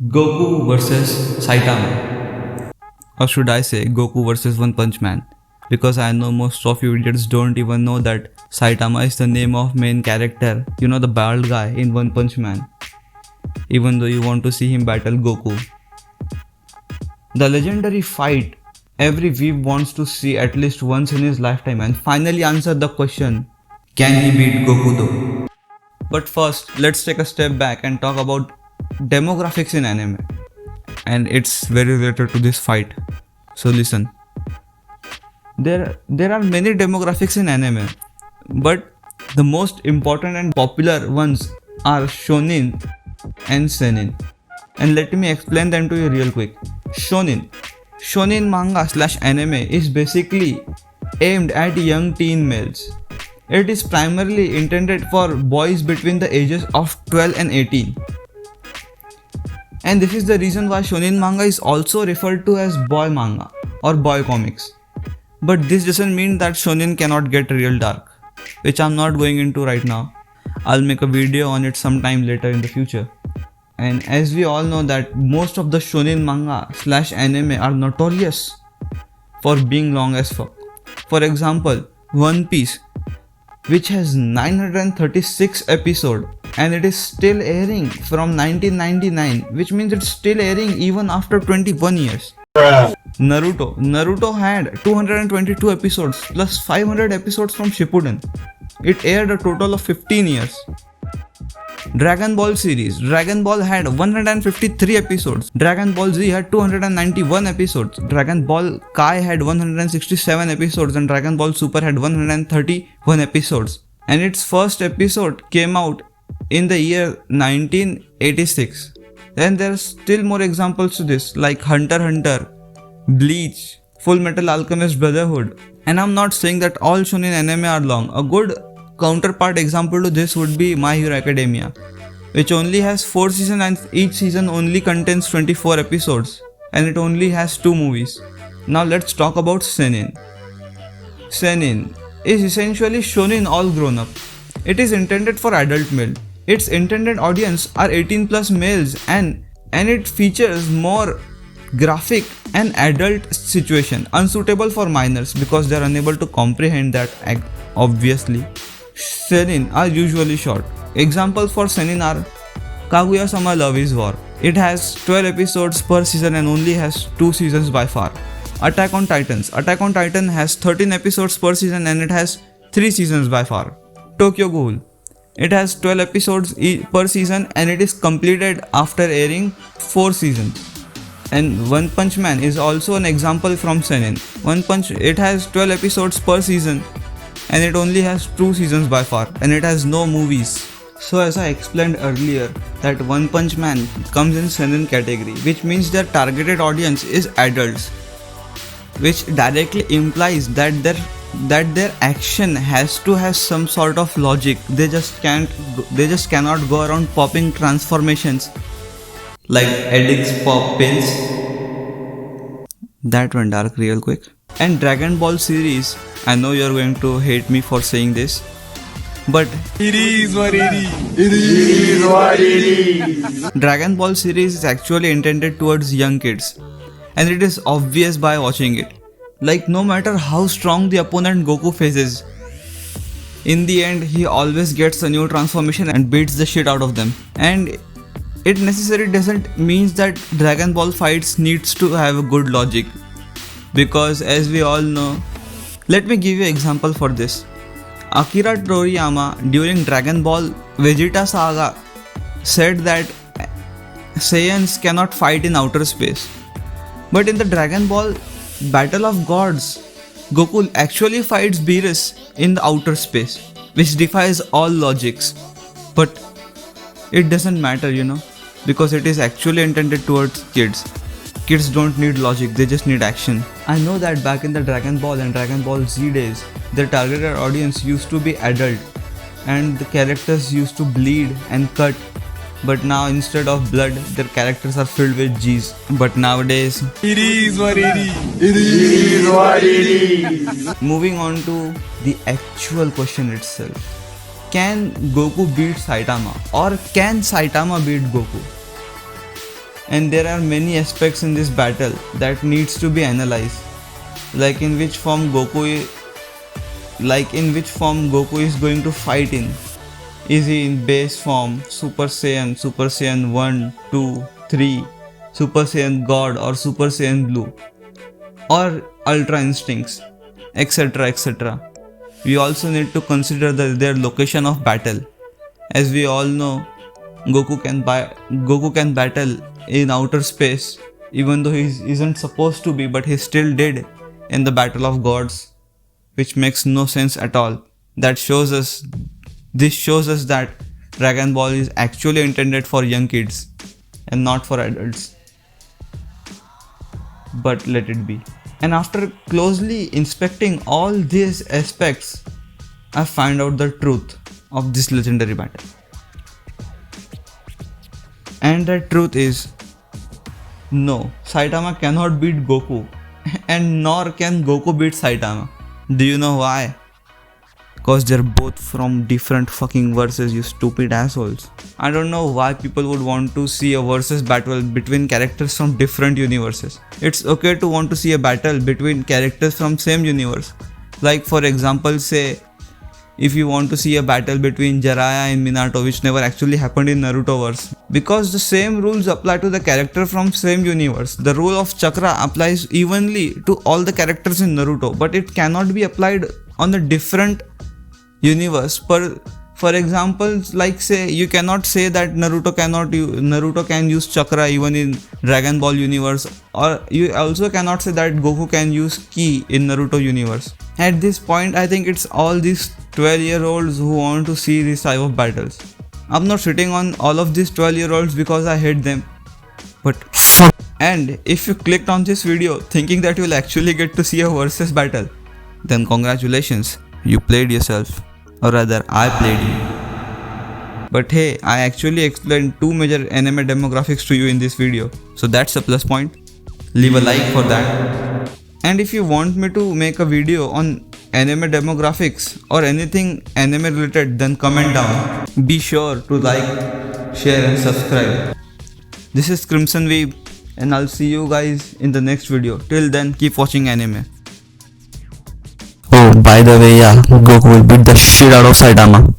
Goku versus Saitama. Or should I say Goku versus One Punch Man? Because I know most of you idiots don't even know that Saitama is the name of main character. You know, the bald guy in One Punch Man. Even though you want to see him battle Goku. The legendary fight every weeb wants to see at least once in his lifetime and finally answer the question, can he beat Goku though? But first, let's take a step back and talk about demographics in anime. And it's very related to this fight. So listen. There are many demographics in anime, but the most important and popular ones are shonen and seinen. And let me explain them to you real quick. Shonen manga / anime is basically aimed at young teen males. It is primarily intended for boys between the ages of 12 and 18. And this is the reason why shonen manga is also referred to as boy manga or boy comics. But this doesn't mean that shonen cannot get real dark, which I'm not going into right now. I'll make a video on it sometime later in the future. And as we all know that most of the shonen manga / anime are notorious for being long as fuck. For example, One Piece, which has 936 episodes and it is still airing from 1999, which means it's still airing even after 21 years. Naruto had 222 episodes plus 500 episodes from Shippuden. It aired a total of 15 years. Dragon Ball series. Dragon Ball had 153 episodes. Dragon Ball Z had 291 episodes. Dragon Ball Kai had 167 episodes and Dragon Ball Super had 131 episodes. And its first episode came out in the year 1986. Then there are still more examples to this, like Hunter x Hunter, Bleach, Full Metal Alchemist Brotherhood. And I'm not saying that all shonen anime are long. A good counterpart example to this would be My Hero Academia, which only has 4 seasons and each season only contains 24 episodes and it only has 2 movies. Now let's talk about seinen. Seinen is essentially shonen all grown up. It is intended for adult male. Its intended audience are 18 plus males and it features more graphic and adult situation unsuitable for minors because they are unable to comprehend that obviously. Seinen are usually short. Examples for seinen are Kaguya-sama Love is War. It has 12 episodes per season and only has 2 seasons by far. Attack on Titans. Attack on Titan has 13 episodes per season and it has 3 seasons by far. Tokyo Ghoul. It has 12 episodes per season and it is completed after airing 4 seasons. And One Punch Man is also an example from seinen. It has 12 episodes per season and it only has 2 seasons by far and it has no movies. So as I explained earlier that One Punch Man comes in seinen category, which means their targeted audience is adults, which directly implies that their action has to have some sort of logic. They just cannot go around popping transformations like addicts pop pills. That went dark real quick. And Dragon Ball series, I know you're going to hate me for saying this, but it is what it is. Dragon Ball series is actually intended towards young kids, and it is obvious by watching it. Like, no matter how strong the opponent Goku faces, in the end he always gets a new transformation and beats the shit out of them. And it necessarily doesn't mean that Dragon Ball fights needs to have a good logic, because as we all know, let me give you an example for this. Akira Toriyama during Dragon Ball Vegeta Saga said that Saiyans cannot fight in outer space. But in the Dragon Ball Battle of Gods, Goku actually fights Beerus in the outer space, which defies all logics. But it doesn't matter, because it is actually intended towards kids. Kids don't need logic, they just need action. I know that back in the Dragon Ball and Dragon Ball Z days, their targeted audience used to be adult and the characters used to bleed and cut. But now instead of blood, their characters are filled with G's. But nowadays, it is what it is. Moving on to the actual question itself. Can Goku beat Saitama, or can Saitama beat Goku? And there are many aspects in this battle that needs to be analyzed, like in which form Goku is going to fight in. Is he in base form, Super Saiyan 1, 2, 3, Super Saiyan God or Super Saiyan Blue, or Ultra Instincts, etc. etc. We also need to consider their location of battle. As we all know, Goku can battle in outer space, even though he isn't supposed to be, but he still did in the Battle of Gods, which makes no sense at all. This shows us that Dragon Ball is actually intended for young kids and not for adults. But let it be. And after closely inspecting all these aspects, I find out the truth of this legendary battle. And that truth is, no, Saitama cannot beat Goku, and nor can Goku beat Saitama. Do you know why? Because they're both from different fucking verses, you stupid assholes. I don't know why people would want to see a versus battle between characters from different universes. It's okay to want to see a battle between characters from same universe. Like for example, say, if you want to see a battle between Jiraiya and Minato, which never actually happened in Narutoverse. Because the same rules apply to the character from same universe. The rule of Chakra applies evenly to all the characters in Naruto, but it cannot be applied on a different universe. For example, like say, you cannot say that Naruto can use Chakra even in Dragon Ball universe, or you also cannot say that Goku can use Ki in Naruto universe. At this point, I think it's all these 12-year-olds who want to see these type of battles. I'm not shitting on all of these 12-year-olds because I hate them, but fuck. And if you clicked on this video thinking that you'll actually get to see a versus battle, then congratulations, you played yourself. Or rather, I played you. But hey, I actually explained 2 major anime demographics to you in this video, so that's a plus point. Leave a like for that. And if you want me to make a video on anime demographics or anything anime related, then comment down. Be sure to like, share and subscribe. This is Crimson Weeb, and I'll see you guys in the next video. Till then, keep watching anime. Oh, by the way, yeah, Goku will beat the shit out of Saitama.